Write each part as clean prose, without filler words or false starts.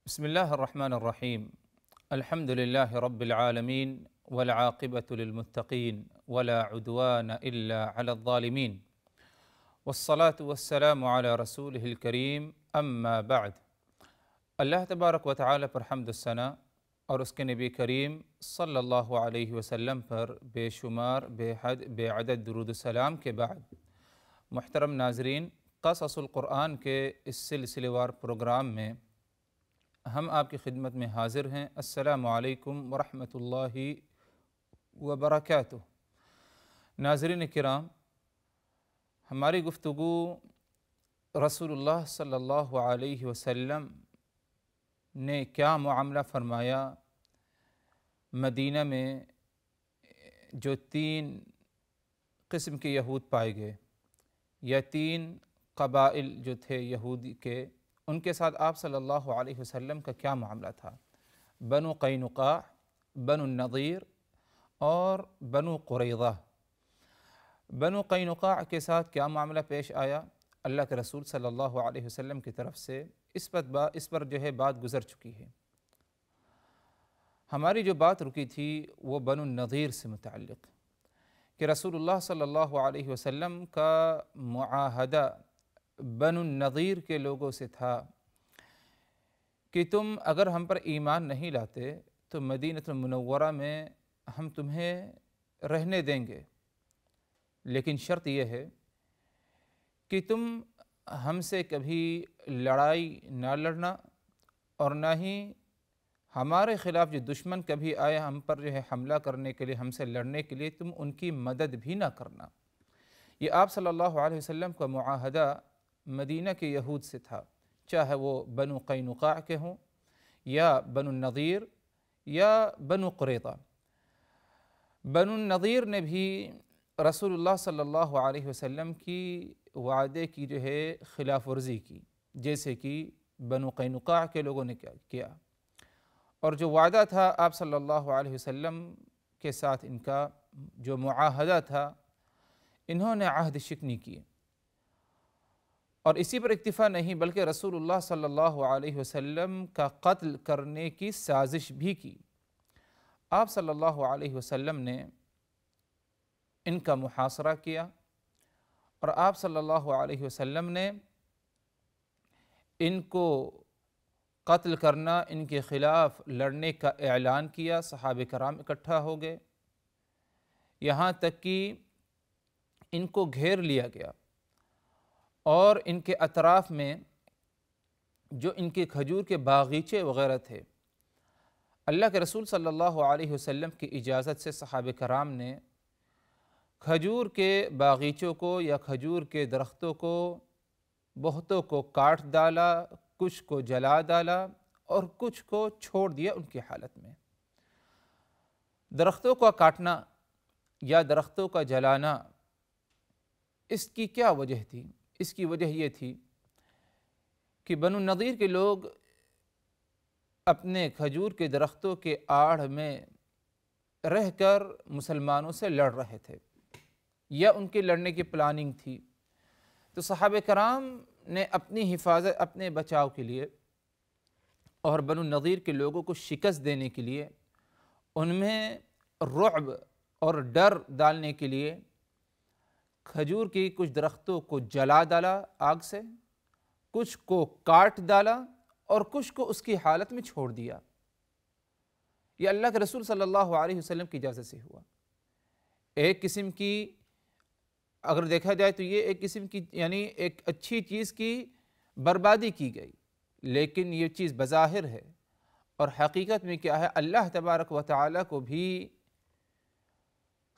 بسم الله الرحمن الرحيم. الحمد لله رب العالمين والعاقبة للمتقين ولا عدوان إلا على الظالمين والصلاة والسلام على رسوله الكريم أما بعد. اللہ تبارک و تعالی پر حمد و ثنا اور اس کے نبی کریم صلی اللہ علیہ وسلم پر بے شمار بے حد بے عدد درود و سلام کے بعد، محترم ناظرین، قصص القرآن کے اس سلسلے وار پروگرام میں ہم آپ کی خدمت میں حاضر ہیں۔ السلام علیکم ورحمۃ اللہ وبرکاتہ۔ ناظرین کرام، ہماری گفتگو رسول اللہ صلی اللہ علیہ وسلم نے کیا معاملہ فرمایا مدینہ میں جو 3 قسم کے یہود پائے گئے، یا 3 قبائل جو تھے یہودی کے، ان کے ساتھ آپ صلی اللہ علیہ وسلم کا کیا معاملہ تھا۔ بنو قینقاع، بنو النضیر اور بنو قریظہ۔ بنو قینقاع کے ساتھ کیا معاملہ پیش آیا، اللہ کے رسول صلی اللہ علیہ وسلم کی طرف سے اس پر جو ہے بات گزر چکی ہے۔ ہماری جو بات رکی تھی وہ بنو النضیر سے متعلق، کہ رسول اللہ صلی اللہ علیہ وسلم کا معاہدہ بنو النضیر کے لوگوں سے تھا کہ تم اگر ہم پر ایمان نہیں لاتے تو مدینہ المنورہ میں ہم تمہیں رہنے دیں گے، لیکن شرط یہ ہے کہ تم ہم سے کبھی لڑائی نہ لڑنا، اور نہ ہی ہمارے خلاف جو دشمن کبھی آئے ہم پر جو ہے حملہ کرنے کے لیے، ہم سے لڑنے کے لیے، تم ان کی مدد بھی نہ کرنا۔ یہ آپ صلی اللہ علیہ وسلم کا معاہدہ مدینہ کے یہود سے تھا، چاہے وہ بنو قینقاع کے ہوں یا بنو النضیر یا بنو قریظہ۔ بنو النضیر نے بھی رسول اللہ صلی اللہ علیہ وسلم کی وعدے کی جو ہے خلاف ورزی کی، جیسے کہ بنو قینقاع کے لوگوں نے کیا، اور جو وعدہ تھا آپ صلی اللہ علیہ وسلم کے ساتھ ان کا جو معاہدہ تھا، انہوں نے عہد شکنی کی، اور اسی پر اکتفا نہیں بلکہ رسول اللہ صلی اللہ علیہ وسلم کا قتل کرنے کی سازش بھی کی۔ آپ صلی اللہ علیہ وسلم نے ان کا محاصرہ کیا، اور آپ صلی اللہ علیہ وسلم نے ان کو قتل کرنا، ان کے خلاف لڑنے کا اعلان کیا۔ صحابہ کرام اکٹھا ہو گئے، یہاں تک کہ ان کو گھیر لیا گیا، اور ان کے اطراف میں جو ان کے کھجور کے باغیچے وغیرہ تھے، اللہ کے رسول صلی اللہ علیہ وسلم کی اجازت سے صحابہ کرام نے کھجور کے باغیچوں کو یا کھجور کے درختوں کو، بہتوں کو کاٹ ڈالا، کچھ کو جلا ڈالا اور کچھ کو چھوڑ دیا ان کی حالت میں۔ درختوں کا کاٹنا یا درختوں کا جلانا، اس کی کیا وجہ تھی؟ اس کی وجہ یہ تھی کہ بنو النضیر کے لوگ اپنے کھجور کے درختوں کے آڑ میں رہ کر مسلمانوں سے لڑ رہے تھے، یا ان کے لڑنے کی پلاننگ تھی۔ تو صحابہ کرام نے اپنی حفاظت، اپنے بچاؤ کے لیے اور بنو النضیر کے لوگوں کو شکست دینے کے لیے، ان میں رعب اور ڈر ڈالنے کے لیے کھجور کی کچھ درختوں کو جلا ڈالا آگ سے، کچھ کو کاٹ ڈالا اور کچھ کو اس کی حالت میں چھوڑ دیا۔ یہ اللہ کے رسول صلی اللہ علیہ وسلم کی اجازت سے ہوا۔ ایک قسم کی اگر دیکھا جائے تو یہ ایک قسم کی یعنی ایک اچھی چیز کی بربادی کی گئی، لیکن یہ چیز بظاہر ہے، اور حقیقت میں کیا ہے، اللہ تبارک و تعالیٰ کو بھی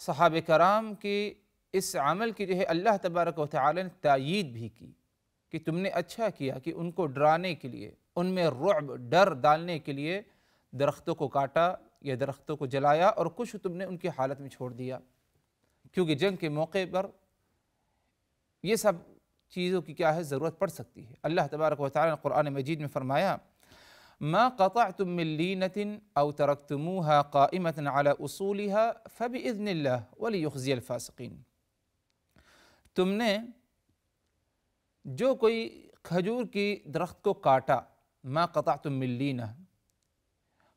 صحابہ کرام کی اس عمل کی جو ہے اللہ تبارک و تعالیٰ نے تائید بھی کی کہ تم نے اچھا کیا کہ ان کو ڈرانے کے لیے، ان میں رعب، ڈر ڈالنے کے لیے درختوں کو کاٹا یا درختوں کو جلایا، اور کچھ تم نے ان کی حالت میں چھوڑ دیا، کیونکہ جنگ کے موقع پر یہ سب چیزوں کی کیا ہے، ضرورت پڑ سکتی ہے۔ اللہ تبارک و تعالیٰ نے قرآن مجید میں فرمایا، ما قطعتم من لینة او ترکتموها قائمة على اصولها فبإذن اللہ وليخزي الفاسقین۔ تم نے جو کوئی کھجور کی درخت کو کاٹا ما قطعتم من لینہ،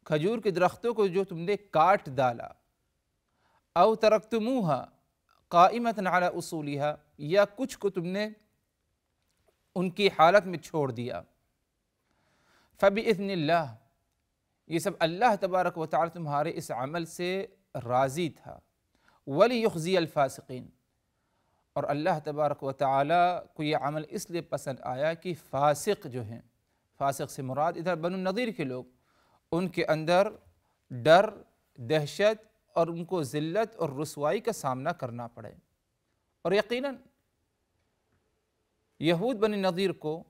کھجور کے درختوں کو جو تم نے کاٹ ڈالا، او ترکتموہا قائمۃ علی اصولہا، یا کچھ کو تم نے ان کی حالت میں چھوڑ دیا، فبإذن اللہ، یہ سب اللہ تبارک و تعالی تمہارے اس عمل سے راضی تھا، وَلِيُخْزِيَ الْفَاسِقِينَ، اور اللہ تبارک و تعالی کو یہ عمل اس لیے پسند آیا کہ فاسق جو ہیں، فاسق سے مراد ادھر بنو النضیر کے لوگ، ان کے اندر ڈر، دہشت اور ان کو ذلت اور رسوائی کا سامنا کرنا پڑے۔ اور یقیناً یہود بنی نضیر کو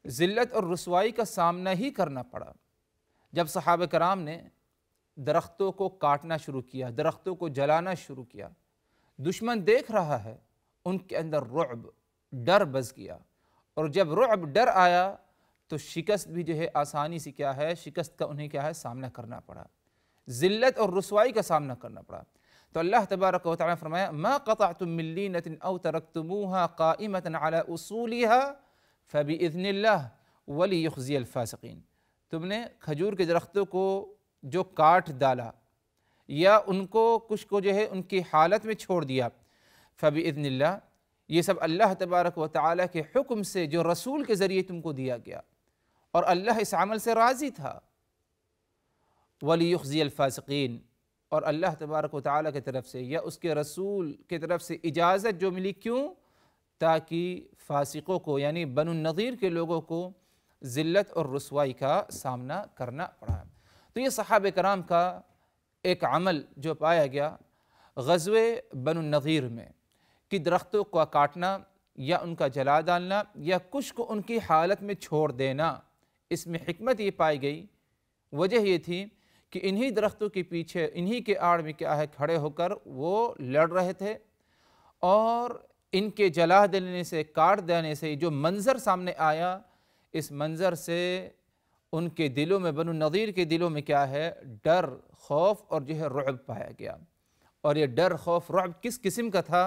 ذلت اور رسوائی کا سامنا ہی کرنا پڑا جب صحابہ کرام نے درختوں کو کاٹنا شروع کیا، درختوں کو جلانا شروع کیا۔ دشمن دیکھ رہا ہے، ان کے اندر رعب، ڈر بس گیا، اور جب رعب، ڈر آیا تو شکست بھی جو ہے آسانی سے کیا ہے، شکست کا انہیں کیا ہے، سامنا کرنا پڑا، ذلت اور رسوائی کا سامنا کرنا پڑا۔ تو اللہ تبارک و تعالیٰ نے فرمایا ما قطعتم من لینۃ او ترکتموہا قائمۃ علی اصولہا فبإذن اللہ ولیخزی الفاسقین، تم نے کھجور کے درختوں کو جو کاٹ ڈالا یا ان کو کچھ کو جو ہے ان کی حالت میں چھوڑ دیا، فبإذن اللہ، یہ سب اللہ تبارک و تعالیٰ کے حکم سے جو رسول کے ذریعے تم کو دیا گیا، اور اللہ اس عمل سے راضی تھا، ولیخزی الفاسقین، اور اللہ تبارک و تعالیٰ کی طرف سے یا اس کے رسول کی طرف سے اجازت جو ملی، کیوں؟ تاکہ فاسقوں کو یعنی بنو النضیر کے لوگوں کو ذلت اور رسوائی کا سامنا کرنا پڑا۔ تو یہ صحابہ کرام کا ایک عمل جو پایا گیا غزوہ بنو النضیر میں، کہ درختوں کو کاٹنا یا ان کا جلا ڈالنا یا کچھ کو ان کی حالت میں چھوڑ دینا، اس میں حکمت یہ پائی گئی، وجہ یہ تھی کہ انہی درختوں کے پیچھے، انہی کے آڑ میں کیا ہے، کھڑے ہو کر وہ لڑ رہے تھے، اور ان کے جلا دینے سے، کاٹ دینے سے جو منظر سامنے آیا، اس منظر سے ان کے دلوں میں، بنو النضیر کے دلوں میں کیا ہے، ڈر، خوف اور جو ہے رعب پایا گیا۔ اور یہ ڈر، خوف، رعب کس قسم کا تھا،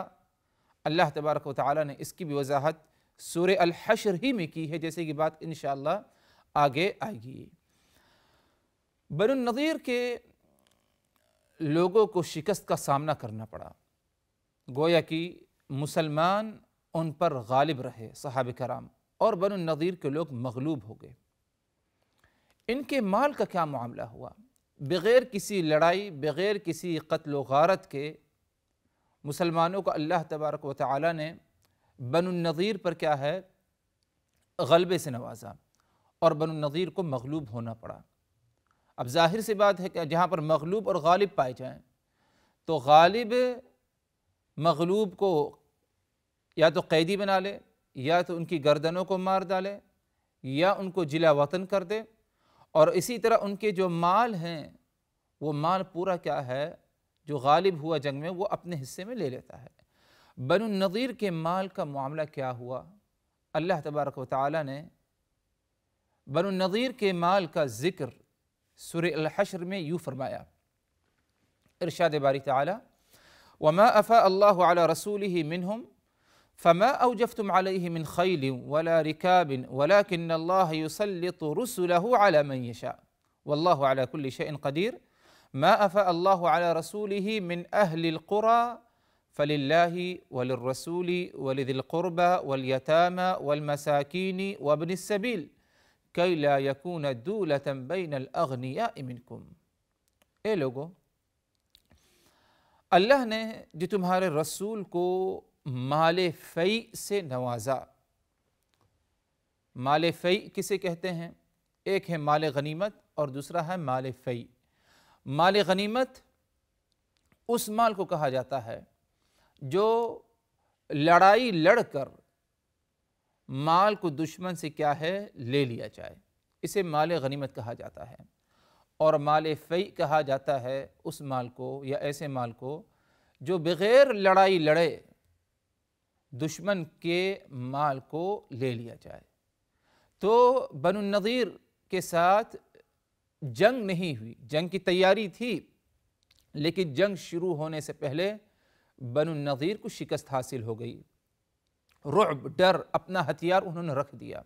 اللہ تبارک و تعالیٰ نے اس کی بھی وضاحت سورہ الحشر ہی میں کی ہے، جیسے کہ بات انشاءاللہ آگے آئے گی۔ بنو النضیر کے لوگوں کو شکست کا سامنا کرنا پڑا، گویا کہ مسلمان ان پر غالب رہے صحابہ کرام، اور بنو النضیر کے لوگ مغلوب ہو گئے۔ ان کے مال کا کیا معاملہ ہوا؟ بغیر کسی لڑائی، بغیر کسی قتل و غارت کے مسلمانوں کو اللہ تبارک و تعالیٰ نے بنو النضیر پر کیا ہے، غلبے سے نوازا، اور بنو النضیر کو مغلوب ہونا پڑا۔ اب ظاہر سی بات ہے کہ جہاں پر مغلوب اور غالب پائے جائیں تو غالب مغلوب کو یا تو قیدی بنا لے، یا تو ان کی گردنوں کو مار ڈالے، یا ان کو جلا وطن کر دے، اور اسی طرح ان کے جو مال ہیں وہ مال پورا کیا ہے، جو غالب ہوا جنگ میں وہ اپنے حصے میں لے لیتا ہے۔ بنو النضیر کے مال کا معاملہ کیا ہوا؟ اللہ تبارک و تعالیٰ نے بنو النضیر کے مال کا ذکر سورہ الحشر میں یوں فرمایا، ارشاد باری تعالیٰ وَمَا أَفَاءَ اللَّهُ عَلَى رَسُولِهِ مِنْهُمْ فَمَا أَوْجَفْتُمْ عَلَيْهِ مِنْ خَيْلٍ وَلَا رِكَابٍ وَلَكِنَّ اللَّهَ يُسَلِّطُ رُسُلَهُ عَلَى مَنْ يَشَاءُ وَاللَّهُ عَلَى كُلِّ شَيْءٍ قَدِيرٌ مَا أَفَاءَ اللَّهُ عَلَى رَسُولِهِ مِنْ أَهْلِ الْقُرَى فَلِلَّهِ وَلِلرَّسُولِ وَلِذِي الْقُرْبَى وَالْيَتَامَى وَالْمَسَاكِينِ وَابْنِ السَّبِيلِ كَيْ لَا يَكُونَ دُولَةً بَيْنَ الْأَغْنِيَاءِ مِنْكُمْ، اے لوگو، اللہ نے جو تمہارے رسول کو مال فیء سے نوازا۔ مال فیء کسے کہتے ہیں؟ ایک ہے مال غنیمت اور دوسرا ہے مال فیء۔ مال غنیمت اس مال کو کہا جاتا ہے جو لڑائی لڑ کر مال کو دشمن سے کیا ہے، لے لیا جائے، اسے مال غنیمت کہا جاتا ہے۔ اور مال فیء کہا جاتا ہے اس مال کو یا ایسے مال کو جو بغیر لڑائی لڑے دشمن کے مال کو لے لیا جائے۔ تو بنو النضیر کے ساتھ جنگ نہیں ہوئی، جنگ کی تیاری تھی، لیکن جنگ شروع ہونے سے پہلے بنو النضیر کو شکست حاصل ہو گئی، رعب، ڈر، اپنا ہتھیار انہوں نے رکھ دیا۔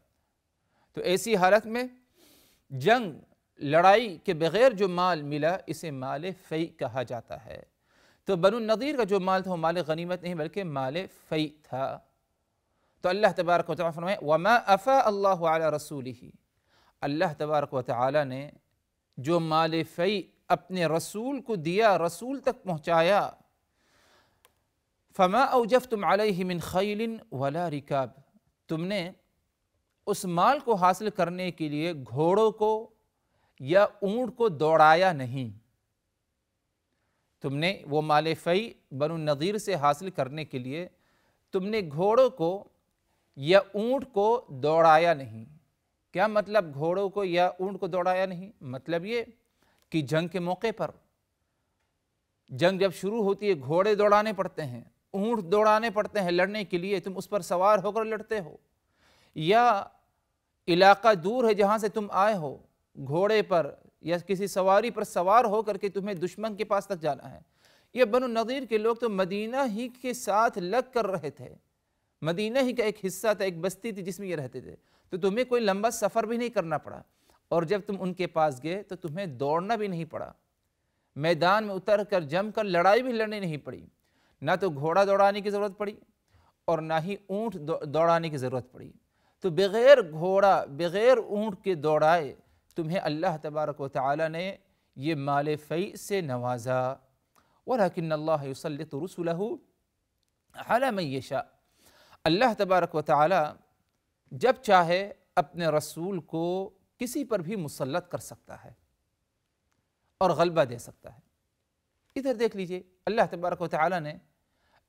تو ایسی حالت میں جنگ لڑائی کے بغیر جو مال ملا اسے مال فیء کہا جاتا ہے۔ تو بنو النضیر کا جو مال تھا وہ مال غنیمت نہیں بلکہ مال فیء تھا۔ تو اللہ تبارک و تعالیٰ فرمائے وَمَا أَفَاءَ اللَّهُ عَلَى رَسُولِهِ، اللہ تبارک و تعالیٰ نے جو مال فیء اپنے رسول کو دیا، رسول تک پہنچایا، فَمَا أَوْجَفْتُمْ عَلَيْهِ مِنْ خَيْلٍ وَلَا رِكَابٍ، تم نے اس مال کو حاصل کرنے کے لیے گھوڑوں کو یا اونٹ کو دوڑایا نہیں۔ تم نے وہ مال فیء بنو النضیر سے حاصل کرنے کے لیے تم نے گھوڑوں کو یا اونٹ کو دوڑایا نہیں۔ کیا مطلب گھوڑوں کو یا اونٹ کو دوڑایا نہیں؟ مطلب یہ کہ جنگ کے موقع پر، جنگ جب شروع ہوتی ہے گھوڑے دوڑانے پڑتے ہیں، اونٹ دوڑانے پڑتے ہیں لڑنے کے لیے، تم اس پر سوار ہو کر لڑتے ہو، یا علاقہ دور ہے جہاں سے تم آئے ہو، گھوڑے پر یا کسی سواری پر سوار ہو کر کے تمہیں دشمن کے پاس تک جانا ہے۔ یہ بنو النضیر کے لوگ تو مدینہ ہی کے ساتھ لگ کر رہے تھے، مدینہ ہی کا ایک حصہ تھا، ایک بستی تھی جس میں یہ رہتے تھے، تو تمہیں کوئی لمبا سفر بھی نہیں کرنا پڑا، اور جب تم ان کے پاس گئے تو تمہیں دوڑنا بھی نہیں پڑا، میدان میں اتر کر جم کر لڑائی بھی لڑنی نہیں پڑی، نہ تو گھوڑا دوڑانے کی ضرورت پڑی اور نہ ہی اونٹ دوڑانے کی ضرورت پڑی۔ تو بغیر گھوڑا بغیر اونٹ کے دوڑائے تمہیں اللہ تبارک و تعالیٰ نے یہ مال فیء سے نوازا۔ وَلَكِنَّ اللَّهَ يُسَلِّطُ رُسُلَهُ عَلَى مَن يَشَاءُ، اللہ تبارک و تعالیٰ جب چاہے اپنے رسول کو کسی پر بھی مسلط کر سکتا ہے اور غلبہ دے سکتا ہے۔ ادھر دیکھ لیجئے اللہ تبارک و تعالیٰ نے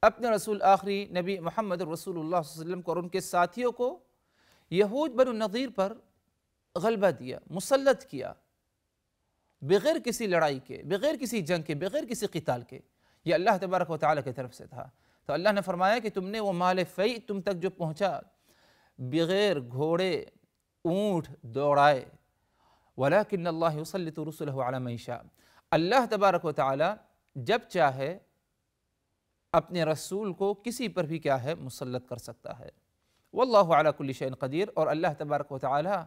اپنے رسول آخری نبی محمد رسول اللہ صلی اللہ علیہ وسلم کو اور ان کے ساتھیوں کو یہود بنو النضیر پر غلبہ دیا، مسلط کیا، بغیر کسی لڑائی کے، بغیر کسی جنگ کے، بغیر کسی قتال کے۔ یہ اللہ تبارک و تعالیٰ کی طرف سے تھا۔ تو اللہ نے فرمایا کہ تم نے وہ مال فیء تم تک جو پہنچا بغیر گھوڑے اونٹ دوڑائے، وَلَكِنَّ اللَّهَ يُسَلِّطُ رُسُلَهُ عَلَى مَن يَشَاءُ، اللہ تبارک و تعالیٰ جب چاہے اپنے رسول کو کسی پر بھی کیا ہے مسلط کر سکتا ہے۔ واللہ علی کل شیء قدیر، اور اللہ تبارک و تعالیٰ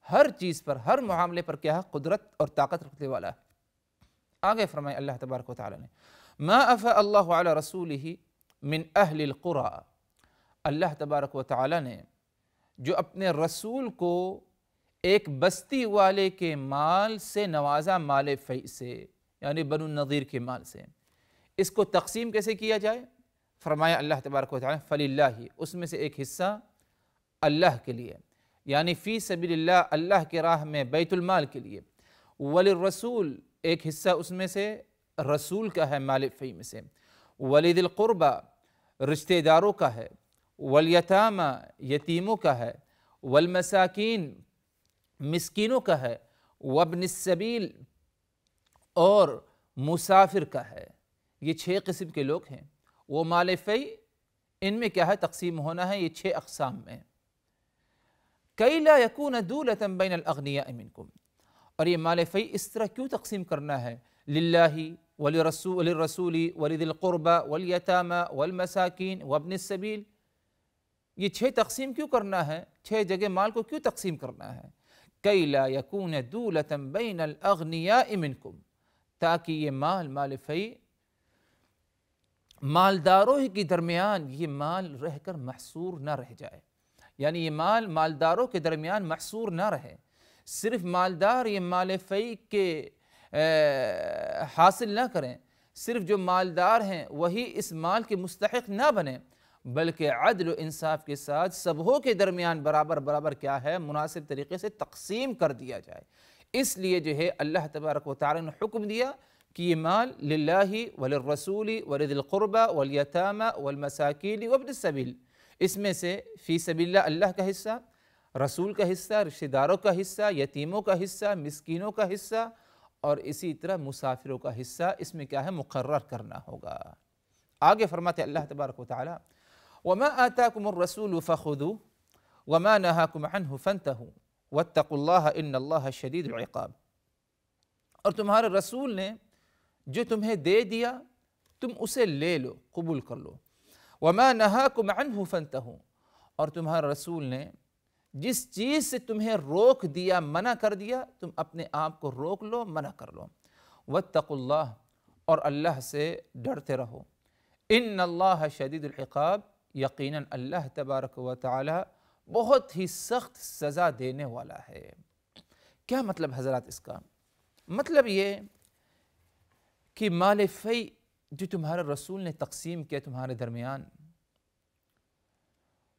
ہر چیز پر، ہر معاملے پر کیا ہے قدرت اور طاقت رکھنے والا ہے۔ آگے فرمائے اللہ تبارک و تعالیٰ نے ما افاء اللہ علی رسولہ من اہل القرى، اللہ تبارک و تعالیٰ نے جو اپنے رسول کو ایک بستی والے کے مال سے نوازا، مال فیء سے، یعنی بنو النضیر کے مال سے، اس کو تقسیم کیسے کیا جائے؟ فرمایا اللہ تبارک و تعالیٰ فَلِلَّهِ، اس میں سے ایک حصہ اللہ کے لیے، یعنی فی سبیل اللہ، اللہ کے راہ میں بیت المال کے لیے، وَلِلرَّسُولِ، ایک حصہ اس میں سے رسول کا ہے مال فیء میں سے، وَلِذِي الْقُرْبَى، رشتہ داروں کا ہے، وَالْيَتَامَى، یتیموں کا ہے، وَالْمَسَاكِينِ، مسکینوں کا ہے، وَابْنِ السَّبِيلِ، اور مسافر کا ہے۔ یہ 6 قسم کے لوگ ہیں۔ وہ مال فیء ان میں کیا ہے تقسیم ہونا ہے، یہ 6 اقسام میں۔ كَيْ لَا يَكُونَ دُولَةً بَيْنَ الْأَغْنِيَاءِ مِنْكُمْ، اور یہ مال فیء اس طرح کیوں تقسیم کرنا ہے؟ لِلَّهِ وَلِلرَّسُولِ وَلِذِي الْقُرْبَى وَالْيَتَامَى وَالْمَسَاكِينِ وَابْنِ السَّبِيلِ، یہ 6 تقسیم کیوں کرنا ہے؟ 6 جگہ مال کو کیوں تقسیم کرنا ہے؟ كَيْ لَا يَكُونَ دُولَةً بَيْنَ الْأَغْنِيَاءِ مِنْكُمْ، تاکہ یہ مال فیء مالداروں ہی کے درمیان یہ مال رہ کر محصور نہ رہ جائے، یعنی یہ مال مالداروں کے درمیان محصور نہ رہے، صرف مالدار یہ مال فیء کے حاصل نہ کریں، صرف جو مالدار ہیں وہی اس مال کے مستحق نہ بنیں، بلکہ عدل و انصاف کے ساتھ سبوں کے درمیان برابر برابر کیا ہے مناسب طریقے سے تقسیم کر دیا جائے۔ اس لیے جو ہے اللہ تبارک و تعالیٰ نے حکم دیا کہ یہ مال للہ وللرسول ولذی القربى والیتامى والمساکین وابن السبیل، اس میں سے فی سبیل اللہ اللہ کا حصہ، رسول کا حصہ، رشتہ داروں کا حصہ، یتیموں کا حصہ، مسکینوں کا حصہ، اور اسی طرح مسافروں کا حصہ اس میں کیا ہے مقرر کرنا ہوگا۔ آگے فرماتے اللہ تبارک و تعالیٰ وَمَا آتَاكُمُ الرَّسُولُ فَخُذُوهُ وَمَا نَهَاكُمْ عَنْهُ فَانْتَهُوا وَاتَّقُوا اللَّهَ إِنَّ اللَّهَ شَدِيدُ الْعِقَابِ، اور تمہارے رسول نے جو تمہیں دے دیا تم اسے لے لو، قبول کر لو، وَمَا نَهَاكُمْ عَنْهُ فَانْتَهُوا، اور تمہارے رسول نے جس چیز سے تمہیں روک دیا، منع کر دیا، تم اپنے آپ کو روک لو، منع کر لو۔ واتقوا اللہ، اور اللہ سے ڈرتے رہو۔ ان اللہ شدید العقاب، یقیناً اللہ تبارک و تعالی بہت ہی سخت سزا دینے والا ہے۔ کیا مطلب حضرات اس کا؟ مطلب یہ کہ مال فی جو تمہارے رسول نے تقسیم کیا تمہارے درمیان،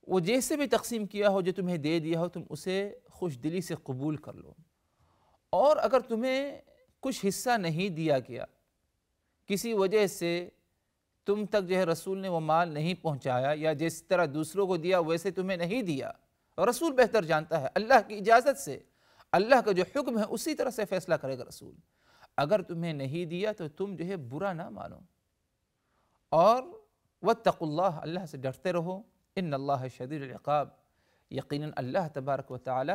وہ جیسے بھی تقسیم کیا ہو، جو تمہیں دے دیا ہو، تم اسے خوش دلی سے قبول کر لو۔ اور اگر تمہیں کچھ حصہ نہیں دیا گیا، کسی وجہ سے تم تک جو ہے رسول نے وہ مال نہیں پہنچایا، یا جس طرح دوسروں کو دیا ویسے تمہیں نہیں دیا، رسول بہتر جانتا ہے، اللہ کی اجازت سے، اللہ کا جو حکم ہے اسی طرح سے فیصلہ کرے گا رسول۔ اگر تمہیں نہیں دیا تو تم جو ہے برا نہ مانو، اور واتقوا اللہ، اللہ سے ڈرتے رہو۔ ان اللہ شدید العقاب، یقیناً اللہ تبارک و تعالی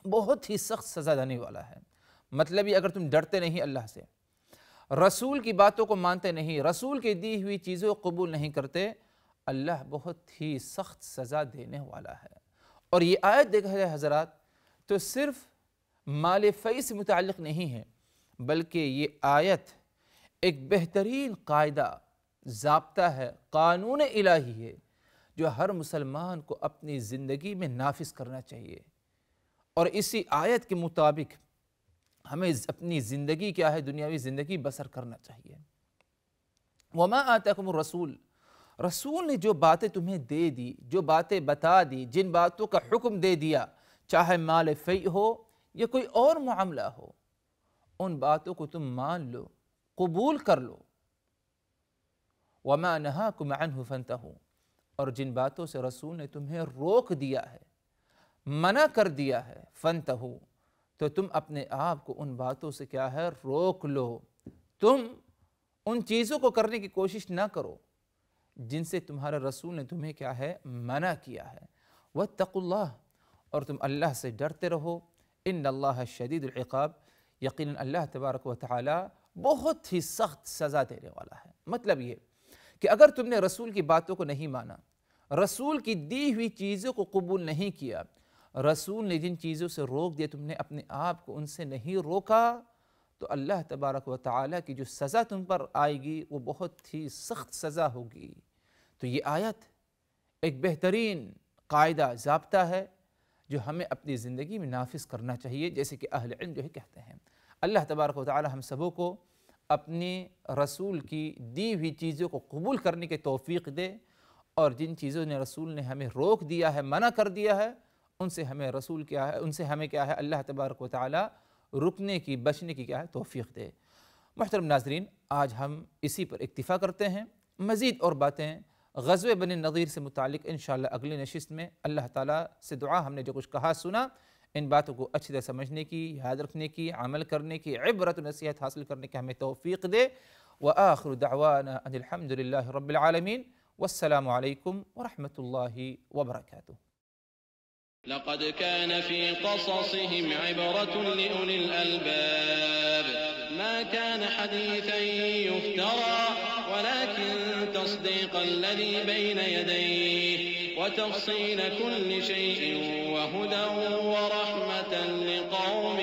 بہت ہی سخت سزا دینے والا ہے۔ مطلب یہ اگر تم ڈرتے نہیں اللہ سے، رسول کی باتوں کو مانتے نہیں، رسول کی دی ہوئی چیزوں کو قبول نہیں کرتے، اللہ بہت ہی سخت سزا دینے والا ہے۔ اور یہ آیت دیکھا جائے حضرات تو صرف مال فی سے متعلق نہیں ہے، بلکہ یہ آیت ایک بہترین قاعدہ، ضابطہ ہے، قانون الہی ہے، جو ہر مسلمان کو اپنی زندگی میں نافذ کرنا چاہیے۔ اور اسی آیت کے مطابق ہمیں اپنی زندگی کیا ہے، دنیاوی زندگی بسر کرنا چاہیے۔ وما آتاکم الرسول، رسول نے جو باتیں تمہیں دے دی، جو باتیں بتا دی، جن باتوں کا حکم دے دیا، چاہے مال فی ہو یا کوئی اور معاملہ ہو، ان باتوں کو تم مان لو، قبول کر لو۔ وما نہاکم عنہ فانتہوا، اور جن باتوں سے رسول نے تمہیں روک دیا ہے، منع کر دیا ہے، فانتہوا، تو تم اپنے آپ کو ان باتوں سے کیا ہے، روک لو۔ تم ان چیزوں کو کرنے کی کوشش نہ کرو جن سے تمہارے رسول نے تمہیں کیا ہے، منع کیا ہے۔ واتقوا اللہ، اور تم اللہ سے ڈرتے رہو۔ ان اللہ شدید العقاب، یقیناً اللہ تبارک و تعالی بہت ہی سخت سزا دینے والا ہے۔ مطلب یہ کہ اگر تم نے رسول کی باتوں کو نہیں مانا، رسول کی دی ہوئی چیزوں کو قبول نہیں کیا، رسول نے جن چیزوں سے روک دیا، تم نے اپنے آپ کو ان سے نہیں روکا، تو اللہ تبارک و تعالی کی جو سزا تم پر آئے گی وہ بہت ہی سخت سزا ہوگی۔ تو یہ آیت ایک بہترین قاعدہ، ضابطہ ہے جو ہمیں اپنی زندگی میں نافذ کرنا چاہیے، جیسے کہ اہل علم جو ہے کہتے ہیں۔ اللہ تبارک و تعالی ہم سبوں کو اپنے رسول کی دی ہوئی چیزوں کو قبول کرنے کی توفیق دے، اور جن چیزوں نے رسول نے ہمیں روک دیا ہے، منع کر دیا ہے، ان سے ہمیں رسول کیا ہے، ان سے ہمیں کیا ہے، اللہ تبارک و تعالی رکنے کی، بچنے کی کیا ہے، توفیق دے۔ محترم ناظرین، آج ہم اسی پر اکتفا کرتے ہیں۔ مزید اور باتیں غزوہ بنی النضیر سے متعلق انشاءاللہ اگلی نشست میں اللہ تعالیٰ سے دعا، ہم نے جو کچھ کہا سنا، ان باتوں کو اچھی طرح سمجھنے کی، یاد رکھنے کی، عمل کرنے کی، عبرت و نصیحت حاصل کرنے کی ہمیں توفیق دے۔ وآخر دعوانا ان الحمد للہ رب العالمین، والسلام علیکم ورحمۃ اللہ وبرکاتہ۔ لقد كان في قصصهم عبرة لأولي الألباب ما كان حديثا يفترى ولكن تصديق الذي بين يديه وتفصيل كل شيء وهدى ورحمة لقوم